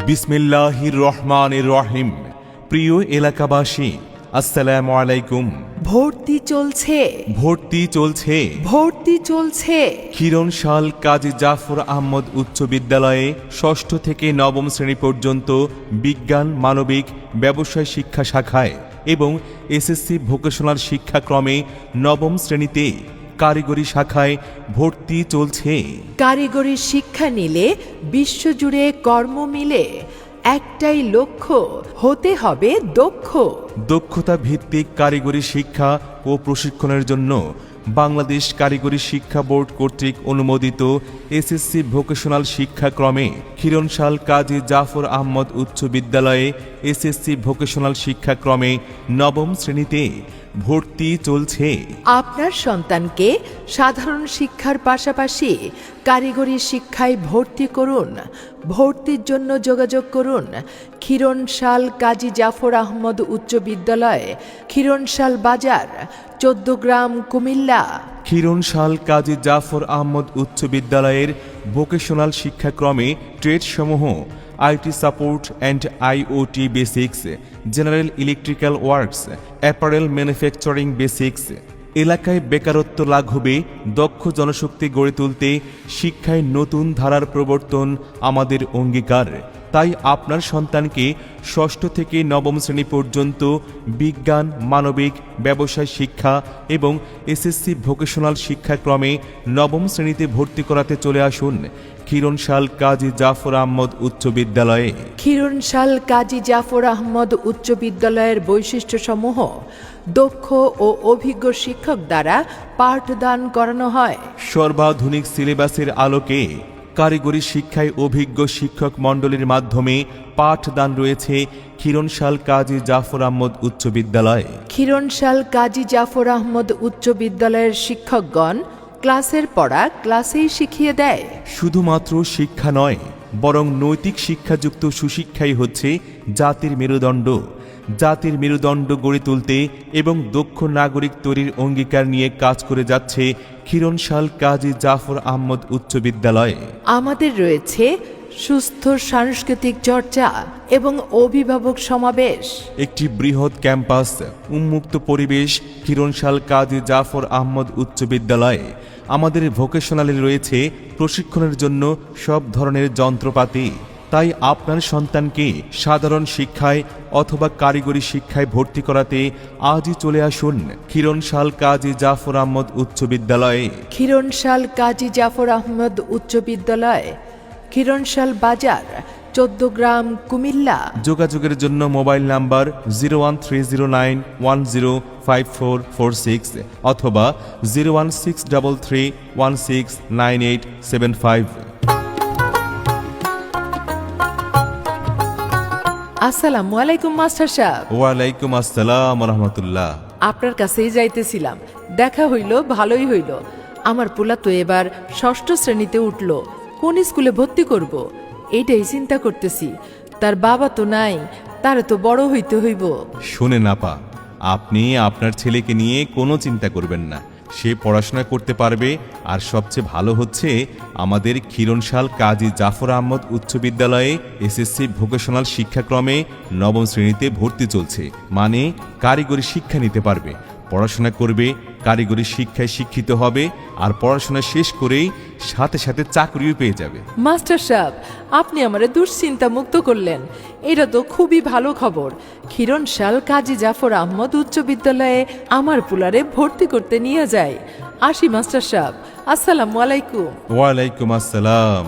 বিসমিল্লাহির রহমানির রহিম। প্রিয় এলাকাবাসী, আসসালামু আলাইকুম। ভর্তি চলছে, ভর্তি চলছে, ভর্তি চলছে। ক্ষীরণশাল কাজী জাফর আহমদ উচ্চ বিদ্যালয়ে ষষ্ঠ থেকে নবম শ্রেণী পর্যন্ত বিজ্ঞান, মানবিক, ব্যবসায় শিক্ষা শাখায় এবং এসএসসি ভোকেশনাল শিক্ষাক্রমে নবম শ্রেণীতে কারিগরি শাখায় ভর্তি চলছে। কারিগরি শিক্ষা নিলে বিশ্বজুড়ে কর্ম মিলে, একটাই লক্ষ্য, হতে হবে দক্ষ। দক্ষতা ভিত্তিক কারিগরি শিক্ষা ও প্রশিক্ষণের জন্য বাংলাদেশ কারিগরি শিক্ষা বোর্ড কর্তৃক অনুমোদিত এসএসসি ভোকেশনাল শিক্ষাক্রমে ক্ষীরণশাল কাজী জাফর আহমদ উচ্চ বিদ্যালয়ে এসএসসি ভোকেশনাল শিক্ষাক্রমে নবম শ্রেণীতে ভর্তি চলছে। আপনার সন্তানকে সাধারণ শিক্ষার পাশাপাশি কারিগরি শিক্ষায় ভর্তি করুন। ভর্তির জন্য যোগাযোগ করুন ক্ষীরণশাল কাজী জাফর আহমদ উচ্চ বিদ্যালয়, ক্ষীরণশাল বাজার, ১৪ গ্রাম, কুমিল্লা। ক্ষীরণশাল কাজী জাফর আহমদ উচ্চ বিদ্যালয়ের ভোকেশনাল শিক্ষাক্রমে ট্রেডসমূহ IT support and IoT basics, general electrical works, apparel manufacturing basics. এলাকায় বেকারত্ব লাঘবে দক্ষ জনশক্তি গড়ে তুলতে শিক্ষায় নতুন ধারার প্রবর্তন আমাদের অঙ্গীকার। তাই আপনার সন্তানকে ষষ্ঠ থেকে নবম শ্রেণী পর্যন্ত বিজ্ঞান, মানবিক, ব্যবসায় শিক্ষা এবং এসএসসি ভোকেশনাল শিক্ষাক্রমে নবম শ্রেণীতে ভর্তি করাতে চলে আসুন ক্ষীরণশাল কাজী জাফর আহমদ উচ্চ বিদ্যালয়ে। ক্ষীরণশাল কাজী জাফর আহমদ উচ্চ বিদ্যালয়ের বৈশিষ্ট্যসমূহ: দক্ষ ও অভিজ্ঞ শিক্ষক দ্বারা পাঠদান করানো হয়। সর্বাধুনিক সিলেবাসের আলোকে কারিগরি শিক্ষায় অভিজ্ঞ শিক্ষক মণ্ডলীর মাধ্যমে পাঠদান রয়েছে ক্ষীরণশাল কাজী জাফর আহমদ উচ্চ বিদ্যালয়ে। ক্ষীরণশাল কাজী জাফর আহমদ উচ্চ বিদ্যালয়ের শিক্ষকগণ ক্লাসের পড়া ক্লাসেই শিখিয়ে দেয়। শুধুমাত্র শিক্ষা নয়, বরং নৈতিক শিক্ষাযুক্ত সুশিক্ষাই হচ্ছে জাতির মেরুদণ্ড। জাতির মেরুদণ্ড গড়ে তুলতে এবং দক্ষ নাগরিক তৈরির অঙ্গীকার নিয়ে কাজ করে যাচ্ছে ক্ষীরণশাল কাজী জাফর আহমদ উচ্চ বিদ্যালয়। আমাদের রয়েছে সুস্থ সাংস্কৃতিক চর্চা এবং অভিভাবক সমাবেশ। একটি বৃহৎ ক্যাম্পাস, উন্মুক্ত পরিবেশ ক্ষীরণশাল কাজী জাফর আহমদ উচ্চ বিদ্যালয়ে। আমাদের ভোকেশনালে রয়েছে প্রশিক্ষণের জন্য সব ধরনের যন্ত্রপাতি। তাই আপনার সন্তানকে সাধারণ শিক্ষায় অথবা কারিগরি শিক্ষায় ভর্তি করাতে আজই চলে আসুন ক্ষীরণশাল কাজী জাফর আহমদ উচ্চ বিদ্যালয়ে। ক্ষীরণশাল কাজী জাফর আহমদ উচ্চ বিদ্যালয়, ক্ষীরণশাল বাজার, ১৪ গ্রাম, কুমিল্লা। যোগাযোগের জন্য মোবাইল নাম্বার 01309105446 অথবা 01633169875। আসসালামু আলাইকুম মাস্টার সাহেব। ওয়ালাইকুম আসসালাম রহমতুল্লাহ। আপনার কাছেই যাইতেছিলাম, দেখা হইল, ভালোই হইল। আমার পোলা তো এবার ষষ্ঠ শ্রেণীতে উঠল, কোন স্কুলে ভর্তি করব এইটাই চিন্তা করতেছি। তার বাবা তো নাই, তারে তো বড় হইতে হইব। শোনেন আপা, আপনি আপনার ছেলেকে নিয়ে কোনো চিন্তা করবেন না, সে পড়াশোনা করতে পারবে। আর সবচেয়ে ভালো হচ্ছে আমাদের ক্ষীরণশাল কাজী জাফর আহমদ উচ্চ বিদ্যালয়ে এসএসসি ভোকেশনাল শিক্ষাক্রমে নবম শ্রেণীতে ভর্তি চলছে। মানে কারিগরি শিক্ষা নিতে পারবে, পড়াশোনা করবে, কারিগরি শিক্ষায় শিক্ষিত হবে, আর পড়াশোনা শেষ করেই সাথে সাথে চাকরিও পেয়ে যাবে। মাস্টার সাহেব, আপনি আমারে দুশ্চিন্তা মুক্ত করলেন। এটা তো খুবই ভালো খবর। ক্ষীরণশাল কাজী জাফর আহমদ উচ্চ বিদ্যালয়ে আমার পুলারে ভর্তি করতে নিয়ে যায়। আসি মাস্টার সাহেব, আসসালামু আলাইকুম। ওয়ালাইকুম আসসালাম।